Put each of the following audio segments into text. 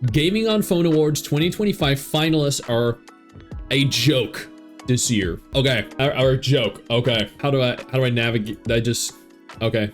Gaming on Phone Awards 2025 finalists are a joke this year. Okay, or a joke. Okay, how do I navigate? Okay,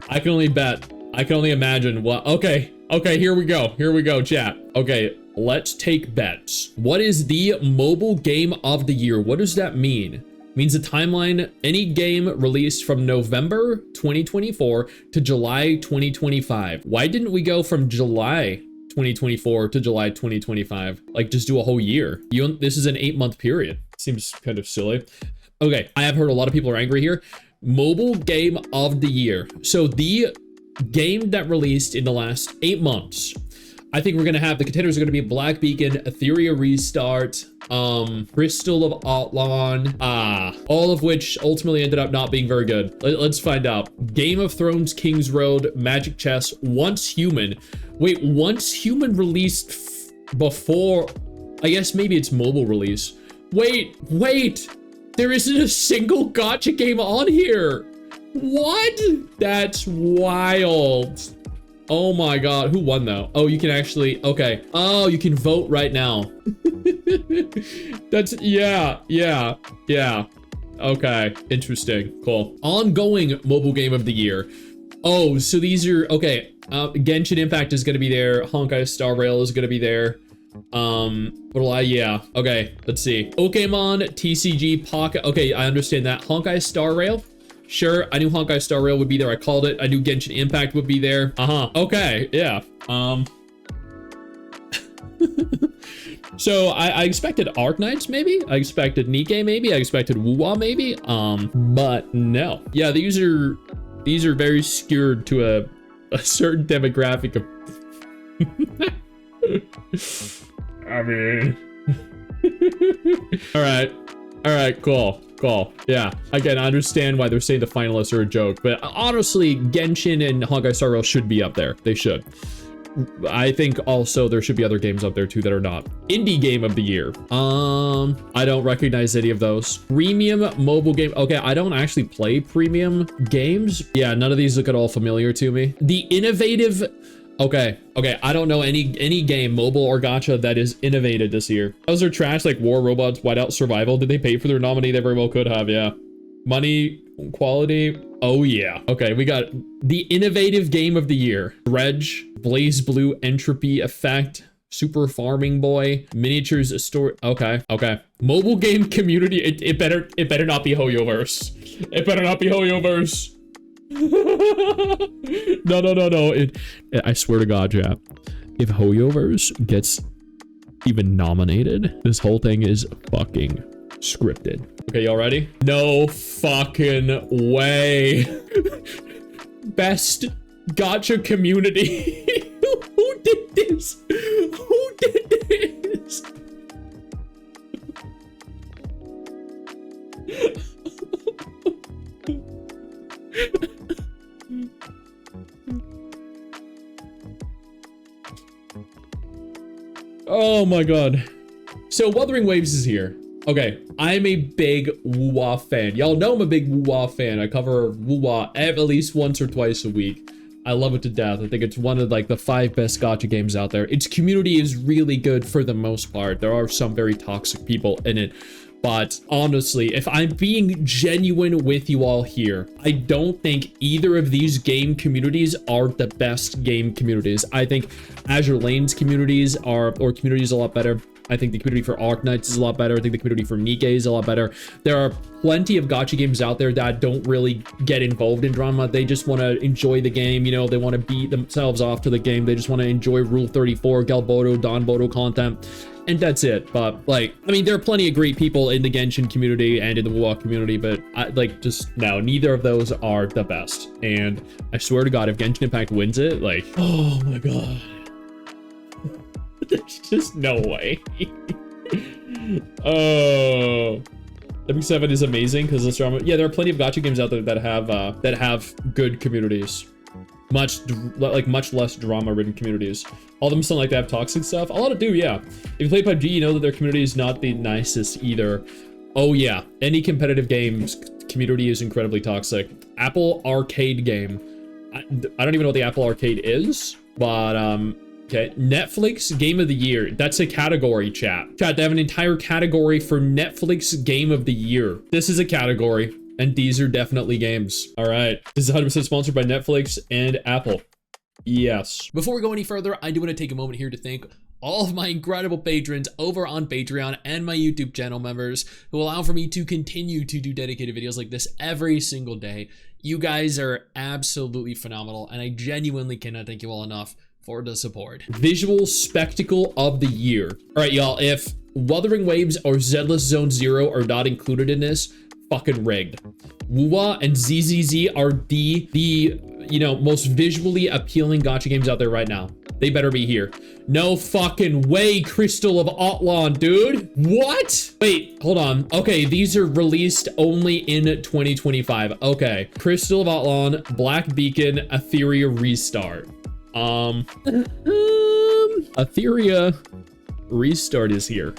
I can only bet. I can only imagine what, okay, here we go, chat. Okay, let's take bets. What is the mobile game of the year? What does that mean? Means a timeline, any game released from November 2024 to July 2025. Why didn't we go from July 2024 to July 2025? Like, just do a whole year. This is an 8-month period. Seems kind of silly. Okay, I have heard a lot of people are angry here. Mobile game of the year. So the game that released in the last 8 months. I think we're gonna have, the contenders are gonna be Black Beacon, Etheria Restart, Crystal of Outlawn, all of which ultimately ended up not being very good. Let's find out. Game of Thrones, King's Road, Magic Chess, Once Human. Wait, Once Human released before, I guess maybe it's mobile release. Wait, there isn't a single gacha game on here. What? That's wild. Oh my god, who won though? Oh, you can actually, okay. Oh, you can vote right now. That's, yeah. Okay, interesting, cool. Ongoing mobile game of the year. Oh, so these are, okay. Genshin Impact is gonna be there. Honkai Star Rail is gonna be there. Yeah, okay, let's see. Pokemon, TCG, Pocket, okay, I understand that. Honkai Star Rail. Sure, I knew Honkai Star Rail would be there. I called it. I knew Genshin Impact would be there. Okay, yeah. So I expected Arknights maybe. I expected Nikke maybe. I expected Wuwa maybe. But no. Yeah, these are very skewed to a certain demographic of. I mean. All right, cool. Yeah, again, I understand why they're saying the finalists are a joke, but honestly, Genshin and Honkai Star Rail should be up there. They should. I think also there should be other games up there too that are not. Indie game of the year. I don't recognize any of those. Premium mobile game. Okay, I don't actually play premium games. Yeah, none of these look at all familiar to me. The innovative. Okay, I don't know any game, mobile or gacha, that is innovated this year. Those are trash, like War Robots, Whiteout Survival. Did they pay for their nominee? They very well could have, yeah. Money, quality, oh yeah. Okay, we got the innovative game of the year. Dredge, Blaze Blue, Entropy Effect, Super Farming Boy, Miniatures, a story. Okay. Mobile game community, it better not be Hoyoverse. It better not be Hoyoverse. No. I swear to God, chat. If Hoyoverse gets even nominated, this whole thing is fucking scripted. Okay, y'all ready? No fucking way. Best gacha community. Who did this? Oh my god. So Wuthering Waves is here. Okay, I'm a big Wuwa fan. Y'all know I'm a big Wuwa fan. I cover Wuwa at least once or twice a week. I love it to death. I think it's one of like the 5 best gacha games out there. Its community is really good for the most part. There are some very toxic people in it. But honestly, if I'm being genuine with you all here, I don't think either of these game communities are the best game communities. I think Azure Lane's communities are a lot better. I think the community for Arknights is a lot better. I think the community for Nikke is a lot better. There are plenty of gacha games out there that don't really get involved in drama. They just want to enjoy the game. You know, they want to beat themselves off to the game. They just want to enjoy Rule 34, Galbodo, Donbodo content. And that's it. But like, I mean, there are plenty of great people in the Genshin community and in the Wuwa community, but neither of those are the best. And I swear to God, if Genshin Impact wins it, like, oh my God. There's just no way. Oh, W7 is amazing because this drama. Yeah, there are plenty of gacha games out there that have good communities. Much less drama-ridden communities. All of them sound like they have toxic stuff. A lot of do, yeah. If you play PUBG, you know that their community is not the nicest either. Oh yeah, any competitive games community is incredibly toxic. Apple Arcade game. I don't even know what the Apple Arcade is, but Okay, Netflix Game of the Year. That's a category, chat. Chat, they have an entire category for Netflix Game of the Year. This is a category, and these are definitely games. All right, this is 100% sponsored by Netflix and Apple. Yes. Before we go any further, I do want to take a moment here to thank all of my incredible patrons over on Patreon and my YouTube channel members who allow for me to continue to do dedicated videos like this every single day. You guys are absolutely phenomenal, and I genuinely cannot thank you all enough for the support. Visual Spectacle of the Year. All right, y'all, if Wuthering Waves or Zedless Zone Zero are not included in this, fucking rigged. Wuwa and ZZZ are the you know, most visually appealing gacha games out there right now. They better be here. No fucking way, Crystal of Outlawn, dude. What? Wait, hold on. Okay, these are released only in 2025. Okay, Crystal of Outlawn, Black Beacon, Etheria Restart. Etheria Restart is here.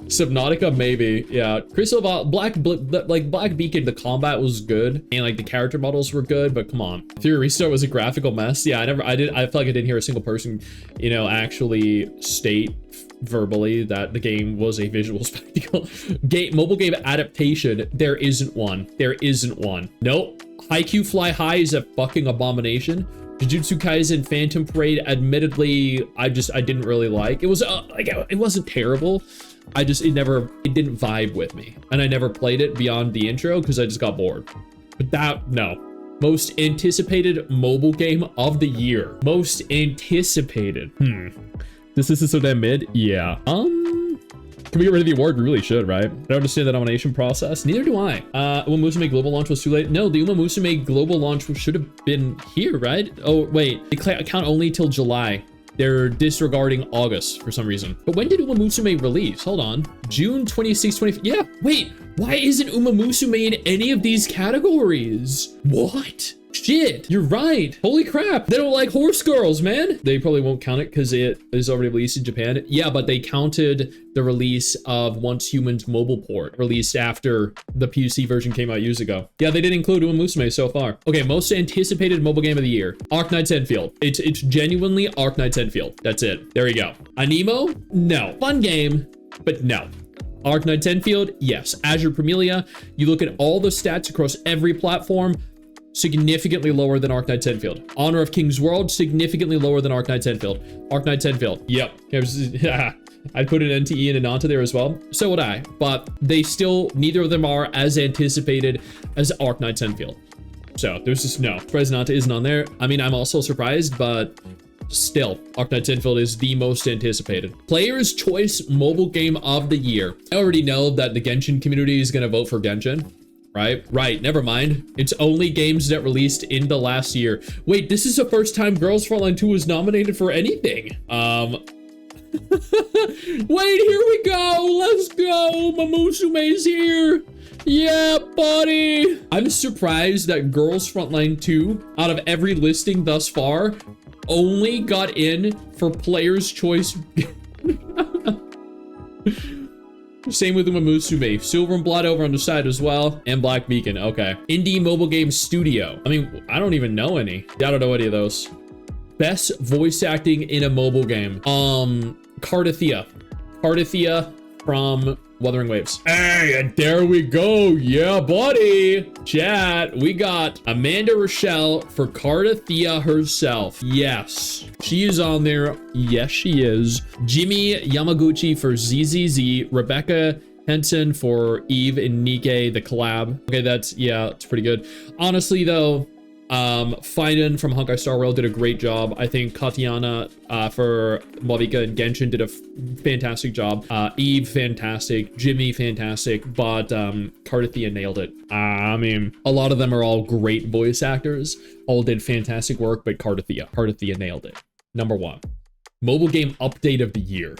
Subnautica, maybe. Yeah, Crystal of Black Beacon, the combat was good and like the character models were good, but come on, Etheria Restart was a graphical mess. Yeah, I feel like I didn't hear a single person, you know, actually state verbally that the game was a visual spectacle. Mobile game adaptation, there isn't one. Nope. Haikyuu Fly High is a fucking abomination. Jujutsu Kaisen Phantom Parade, admittedly, I didn't really like. It was it wasn't terrible. It didn't vibe with me, and I never played it beyond the intro because I just got bored. But no. Most anticipated mobile game of the year. Most anticipated. This is so damn mid. Yeah. Can we get rid of the award? We really should, right? I don't understand the nomination process. Neither do I. Uma Musume global launch was too late. No, the Uma Musume global launch should have been here, right? Oh, wait. They count only till July. They're disregarding August for some reason. But when did Uma Musume release? Hold on. June 26, 20. Yeah, wait. Why isn't Uma Musume in any of these categories? What? Shit, you're right. Holy crap. They don't like horse girls, man. They probably won't count it because it is already released in Japan. Yeah, but they counted the release of Once Human's mobile port, released after the PC version came out years ago. Yeah, they didn't include Uma Musume so far. Okay, most anticipated mobile game of the year. Arknights Enfield. It's genuinely Arknights Enfield. That's it. There you go. Anemo? No. Fun game, but no. Arknights Enfield? Yes. Azure Premilia. You look at all the stats across every platform, significantly lower than Arknights Enfield. Honor of King's World, significantly lower than Arknights Enfield. Arknights Enfield, yep. I'd put an NTE and a Nanta there as well. So would I, but they still, neither of them are as anticipated as Arknights Enfield. So there's just no. Surprised Nanta isn't on there. I mean, I'm also surprised, but still, Arknights Enfield is the most anticipated. Player's Choice Mobile Game of the Year. I already know that the Genshin community is gonna vote for Genshin. Right, never mind. It's only games that released in the last year. Wait, this is the first time Girls Frontline 2 was nominated for anything. Wait, here we go. Let's go. Musume's here. Yeah, buddy. I'm surprised that Girls Frontline 2, out of every listing thus far, only got in for Player's Choice. Same with Uma Musume. Silver and Blood over on the side as well. And Black Beacon. Okay. Indie Mobile Game Studio. I mean, I don't even know any. I don't know any of those. Best voice acting in a mobile game. Cardathea. Cardathea from Wuthering Waves. Hey, and there we go. Yeah, buddy. Chat, we got Amanda Rochelle for Cardathea herself. Yes, she is on there. Yes, she is. Jimmy Yamaguchi for ZZZ. Rebecca Henson for Eve and Nikke, the collab. Okay, it's pretty good. Honestly, though, Finan from Honkai Star Rail did a great job. I think Katiana for Mavika and Genshin did a fantastic job. Eve, fantastic. Jimmy, fantastic. But Cardathea nailed it. I mean, a lot of them are all great voice actors. All did fantastic work, but Cardathea nailed it. Number one. Mobile game update of the year.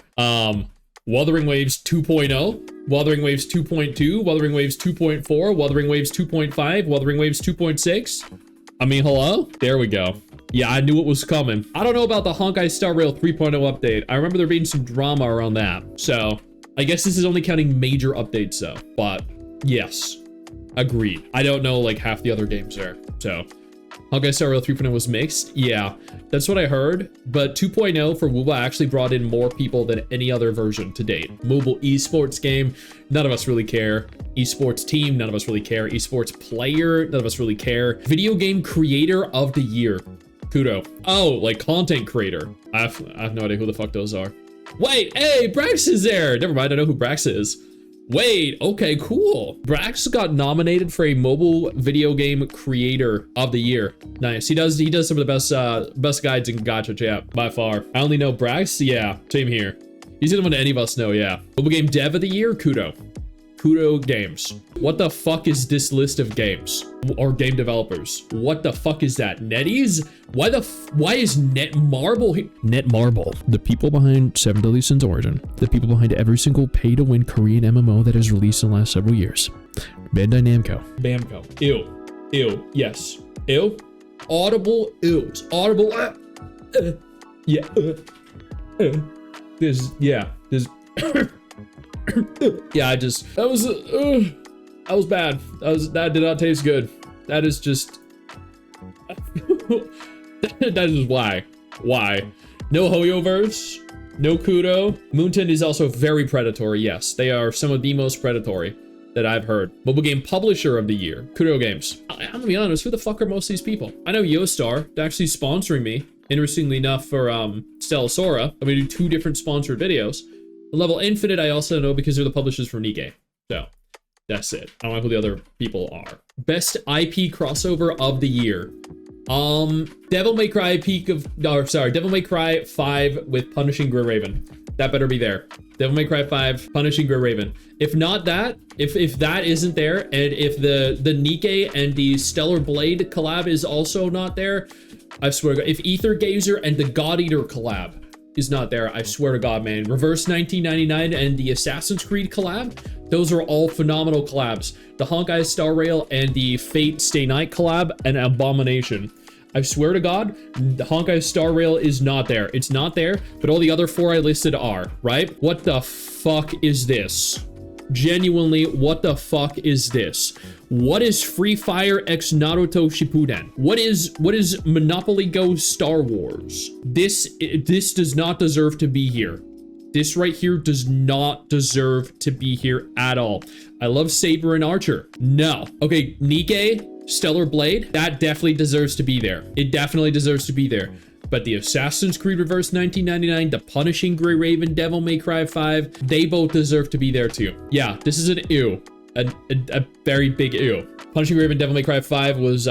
Wuthering Waves 2.0, Wuthering Waves 2.2, Wuthering Waves 2.4, Wuthering Waves 2.5, Wuthering Waves 2.6. I mean, hello? There we go. Yeah, I knew it was coming. I don't know about the Honkai Star Rail 3.0 update. I remember there being some drama around that. So I guess this is only counting major updates though. But yes, Agreed. I don't know like half the other games there. So Honkai Star Rail 3.0 was mixed. Yeah, that's what I heard. But 2.0 for Wuwa actually brought in more people than any other version to date. Mobile esports game, none of us really care. Esports team, none of us really care. Esports player, none of us really care. Video game creator of the year. Kudo. Oh, like content creator. I have no idea who the fuck those are. Wait, hey, Brax is there. Never mind, I know who Brax is. Wait, okay, cool. Brax got nominated for a mobile video game creator of the year. Nice. He does some of the best guides in gacha chat by far. I only know Brax. Yeah, same here. He's the only one any of us know. Yeah. Mobile game dev of the year. Kudo. Kudo Games. What the fuck is this list of games or game developers? What the fuck is that? NetEase? Why is Netmarble here? Netmarble, the people behind Seven Deadly Sins Origin, the people behind every single pay-to-win Korean MMO that has released in the last several years. Bandai Namco. Bamco. Ew. Ew. Yes. Ew. Audible. Ew. Audible. Yeah. This. Yeah. This. Yeah, that was bad. That did not taste good. That is just that is why. No Hoyoverse, no Kudo. Moonton is also very predatory. Yes, they are some of the most predatory that I've heard. Mobile game publisher of the year, Kudo Games. I'm gonna be honest, who the fuck are most of these people? I know Yostar, they're actually sponsoring me. Interestingly enough, for Stella Sora, I'm gonna do 2 different sponsored videos. Level Infinite, I also know because they're the publishers for Nikke. So that's it. I don't know who the other people are. Best IP crossover of the year. Devil May Cry Devil May Cry 5 with Punishing Grey Raven. That better be there. Devil May Cry 5, Punishing Grey Raven. If not that, if that isn't there, and if the Nikke and the Stellar Blade collab is also not there, I swear to God, if Ether Gazer and the God Eater collab is not there, I swear to God, man. Reverse 1999 and the Assassin's Creed collab, those are all phenomenal collabs. The Honkai Star Rail and the Fate Stay Night collab, an abomination. I swear to God, the Honkai Star Rail is not there. It's not there, but all the other 4 I listed are, right? What the fuck is this? Genuinely, what the fuck is this? What is Free Fire X Naruto Shippuden? What is Monopoly Go Star Wars? This does not deserve to be here. This right here does not deserve to be here at all. I love Saber and Archer. No. Okay, Nikke, Stellar Blade, that definitely deserves to be there. It definitely deserves to be there. But the Assassin's Creed Reverse 1999, the Punishing Grey Raven, Devil May Cry 5, they both deserve to be there too. Yeah, this is an ew. A very big ew. Punishing Grey Raven, Devil May Cry 5 was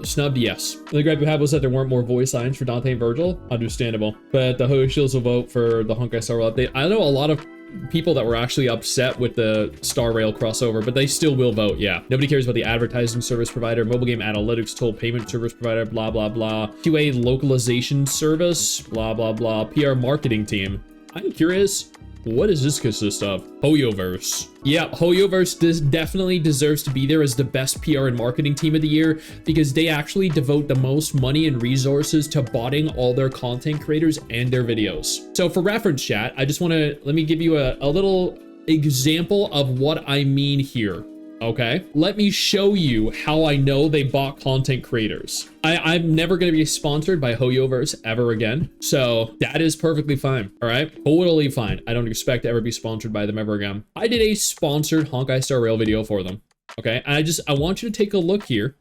snubbed, yes. The gripe we had was that there weren't more voice lines for Dante and Virgil. Understandable. But the Hoyo Shields will vote for the Honkai Star Rail update. I know a lot of people that were actually upset with the Star Rail crossover, but they still will vote, yeah. Nobody cares about the advertising service provider, mobile game analytics tool, payment service provider, blah, blah, blah. QA localization service, blah, blah, blah. PR marketing team. I'm curious, what does this consist of? Hoyoverse. Yeah, Hoyoverse definitely deserves to be there as the best PR and marketing team of the year because they actually devote the most money and resources to botting all their content creators and their videos. So for reference, chat, I just want to, let me give you a little example of what I mean here. Okay, let me show you how I know they bought content creators. I'm never going to be sponsored by Hoyoverse ever again, so that is perfectly fine. All right, totally fine. I don't expect to ever be sponsored by them ever again. I did a sponsored Honkai Star Rail video for them. Okay, and I want you to take a look here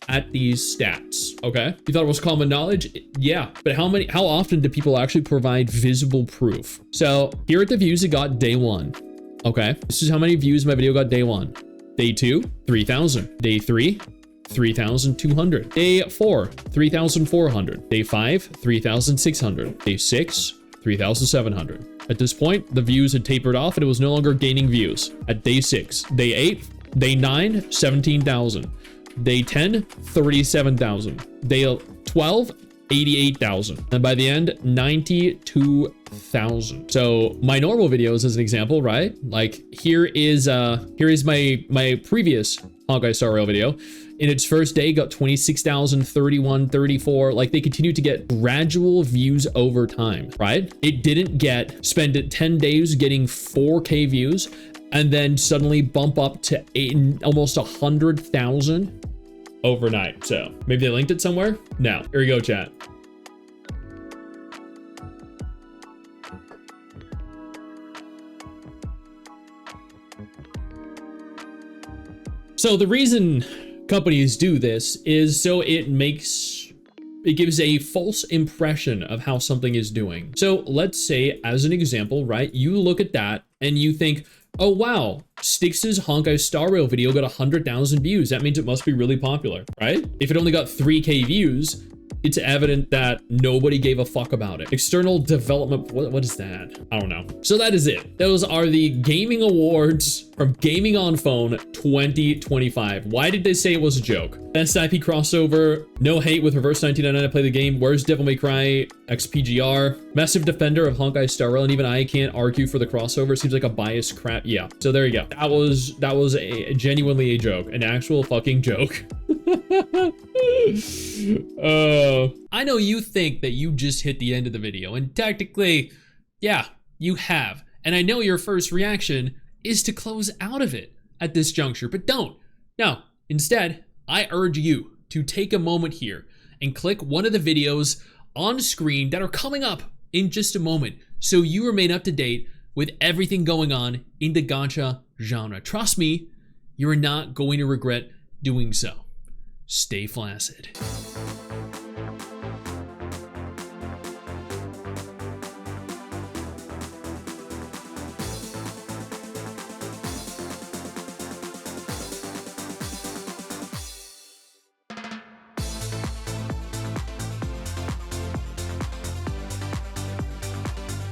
at these stats. Okay, you thought it was common knowledge? Yeah, but how often do people actually provide visible proof? So here at the views it got day 1. Okay, this is how many views my video got day 1. Day 2, 3,000. Day 3, 3,200. Day 4, 3,400. Day 5, 3,600. Day 6, 3,700. At this point, the views had tapered off and it was no longer gaining views. At day 6, day 8, day 9, 17,000. Day 10, 37,000. Day 12, 88,000. And by the end, 92,000. So my normal videos as an example, right? Like here is my previous Honkai Star Rail video. In its first day, got 26,000, 31, 34. Like they continue to get gradual views over time, right? It didn't spend 10 days getting 4K views and then suddenly bump up to almost 100,000 overnight. So maybe they linked it somewhere. No, here we go, chat. So the reason companies do this is so it gives a false impression of how something is doing. So let's say, as an example, right, you look at that and you think, oh wow, Stix's Honkai Star Rail video got 100,000 views. That means it must be really popular, right? If it only got 3K views, it's evident that nobody gave a fuck about it. External development, what is that? I don't know. So that is it. Those are the gaming awards from Gaming on Phone 2025. Why did they say it was a joke? Best IP crossover, no hate with Reverse 1999 to play the game, where's Devil May Cry XPGR, massive defender of Honkai Star Rail, and even I can't argue for the crossover. Seems like a biased crap. Yeah, so there you go. That was genuinely a joke, an actual fucking joke. I know you think that you just hit the end of the video, and technically, yeah, you have. And I know your first reaction is to close out of it at this juncture, but don't. No, instead, I urge you to take a moment here and click one of the videos on screen that are coming up in just a moment so you remain up to date with everything going on in the gacha genre. Trust me, you're not going to regret doing so. Stay flaccid.